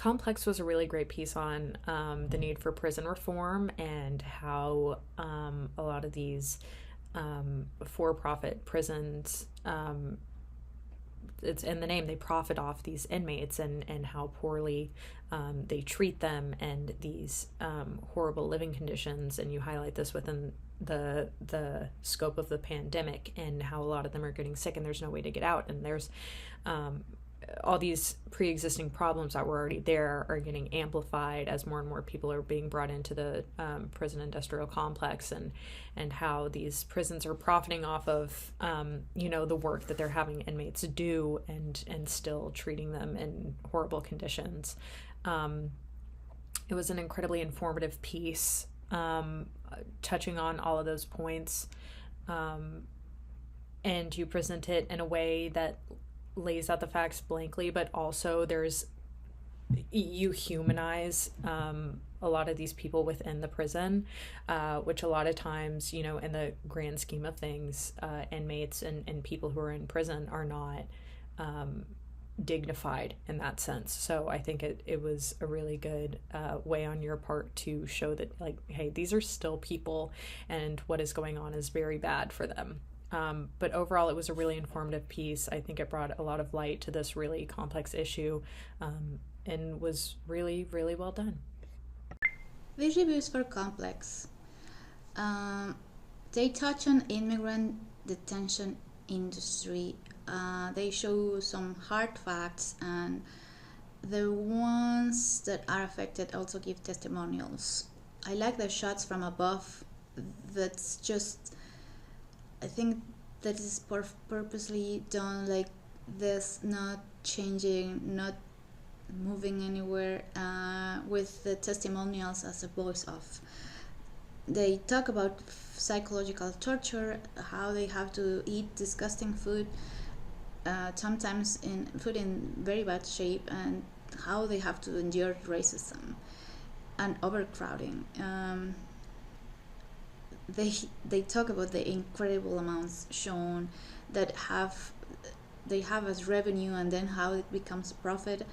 Complex was a really great piece on the need for prison reform and how a lot of these for-profit prisons, it's in the name, they profit off these inmates, and how poorly they treat them, and these horrible living conditions. And you highlight this within the scope of the pandemic, and how a lot of them are getting sick and there's no way to get out, and there's all these pre-existing problems that were already there are getting amplified as more and more people are being brought into the prison industrial complex, and how these prisons are profiting off of the work that they're having inmates do, and still treating them in horrible conditions. It was an incredibly informative piece, touching on all of those points, and you present it in a way that lays out the facts blankly, but also you humanize a lot of these people within the prison, which a lot of times, in the grand scheme of things, inmates and people who are in prison are not dignified in that sense. So I think it was a really good way on your part to show that, like, hey, these are still people, and what is going on is very bad for them. But overall, it was a really informative piece. I think it brought a lot of light to this really complex issue, and was really, really well done. These reviews for Complex, they touch on immigrant detention industry. They show some hard facts, and the ones that are affected also give testimonials. I like the shots from above. That's just, I think that is purposely done like this, not changing, not moving anywhere, with the testimonials as a voice of. They talk about psychological torture, how they have to eat disgusting food, sometimes food in very bad shape, and how they have to endure racism and overcrowding. They talk about the incredible amounts shown that they have as revenue, and then how it becomes profit.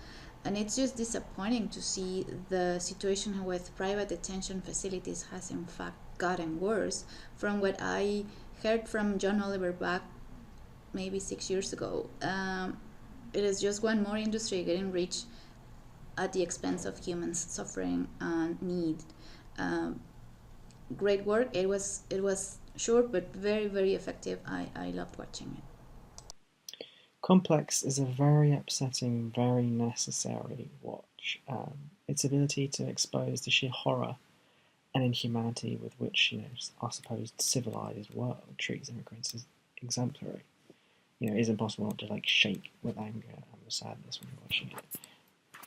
And it's just disappointing to see the situation with private detention facilities has in fact gotten worse. From what I heard from John Oliver back maybe 6 years ago, it is just one more industry getting rich at the expense of humans suffering and need. Great work. It was short but very, very effective. I loved watching it. Complex is a very upsetting, very necessary watch. Its ability to expose the sheer horror and inhumanity with which our supposed civilized world treats immigrants is exemplary. It is impossible not to shake with anger and with sadness when you're watching it.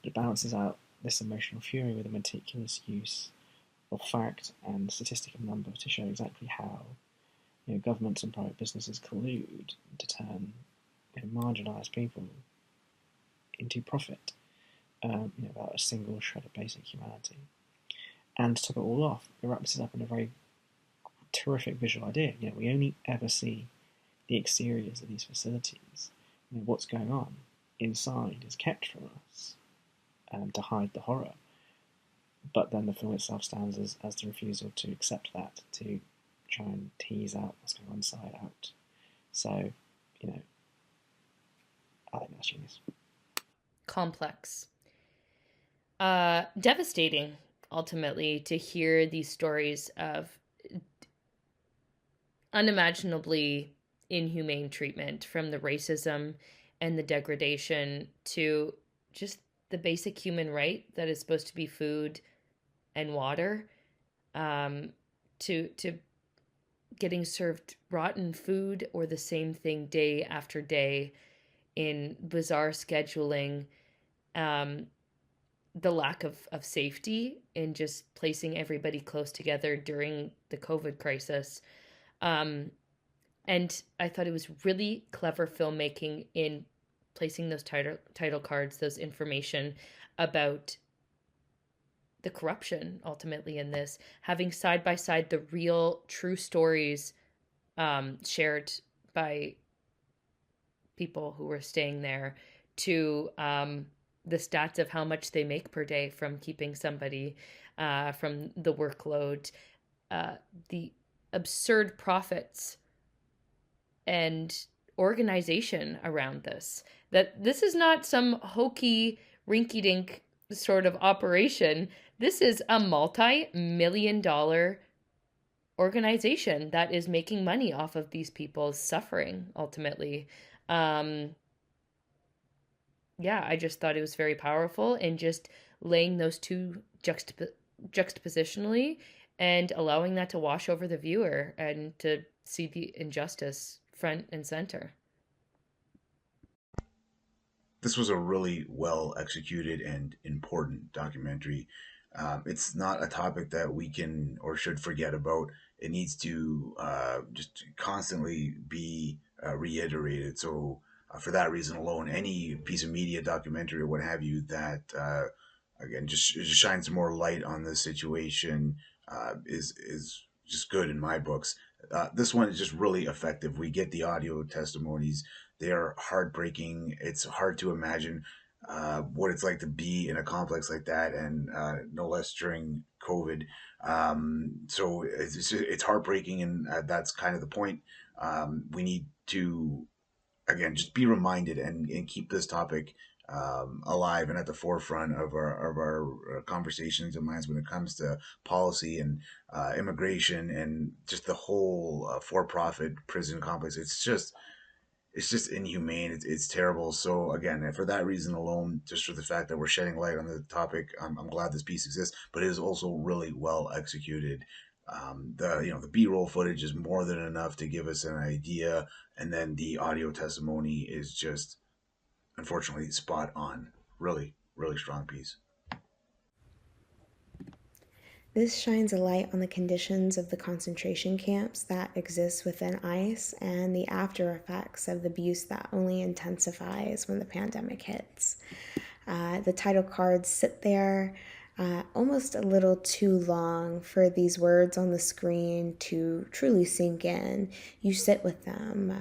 It balances out this emotional fury with a meticulous use of fact and statistic and number to show exactly how governments and private businesses collude to turn marginalised people into profit, without a single shred of basic humanity. And to top it all off, it wraps it up in a very terrific visual idea. We only ever see the exteriors of these facilities. What's going on inside is kept from us, to hide the horror. But then the film itself stands as the refusal to accept that, to try and tease out what's going on inside out. So, I think that's genius. Complex. Devastating, ultimately, to hear these stories of unimaginably inhumane treatment, from the racism and the degradation to just the basic human right that is supposed to be food and water, to getting served rotten food or the same thing day after day in bizarre scheduling, the lack of safety in just placing everybody close together during the COVID crisis. And I thought it was really clever filmmaking in placing those title cards, those information about the corruption ultimately in this, having side by side the real true stories shared by people who were staying there, to the stats of how much they make per day from keeping somebody, from the workload, the absurd profits and organization around this. That this is not some hokey, rinky-dink sort of operation. This is a multi-million-dollar organization that is making money off of these people's suffering, ultimately. Yeah, I just thought it was very powerful, and just laying those two juxtapositionally and allowing that to wash over the viewer and to see the injustice front and center. This was a really well executed and important documentary. It's not a topic that we can or should forget about. It needs to just constantly be reiterated. So, for that reason alone, any piece of media, documentary, or what have you, that again just shines more light on the situation is just good in my books. This one is just really effective. We get the audio testimonies. They are heartbreaking. It's hard to imagine what it's like to be in a complex like that, and no less during COVID. So it's heartbreaking, and that's kind of the point. We need to, again, just be reminded and keep this topic alive and at the forefront of our conversations and minds when it comes to policy and immigration and just the whole for-profit prison complex. It's just inhumane. It's terrible. So again, for that reason alone, just for the fact that we're shedding light on the topic, I'm glad this piece exists. But it is also really well executed. The B-roll footage is more than enough to give us an idea, and then the audio testimony is just, unfortunately, spot on. Really, really strong piece. This shines a light on the conditions of the concentration camps that exist within ICE and the after effects of the abuse that only intensifies when the pandemic hits. The title cards sit there almost a little too long for these words on the screen to truly sink in. You sit with them.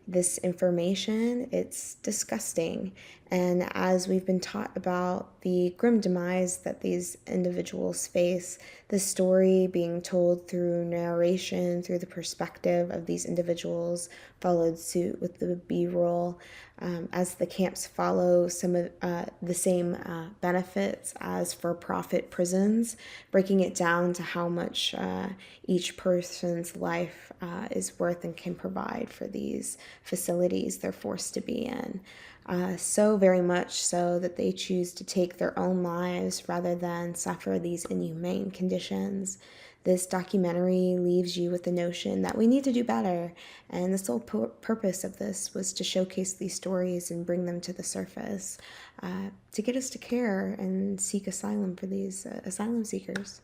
This information, it's disgusting. And as we've been taught about the grim demise that these individuals face, the story being told through narration, through the perspective of these individuals, followed suit with the B-roll, as the camps follow some of the same benefits as for-profit prisons, breaking it down to how much each person's life is worth and can provide for these facilities they're forced to be in. So very much so that they choose to take their own lives rather than suffer these inhumane conditions. This documentary leaves you with the notion that we need to do better, and the sole purpose of this was to showcase these stories and bring them to the surface, to get us to care and seek asylum for these asylum seekers.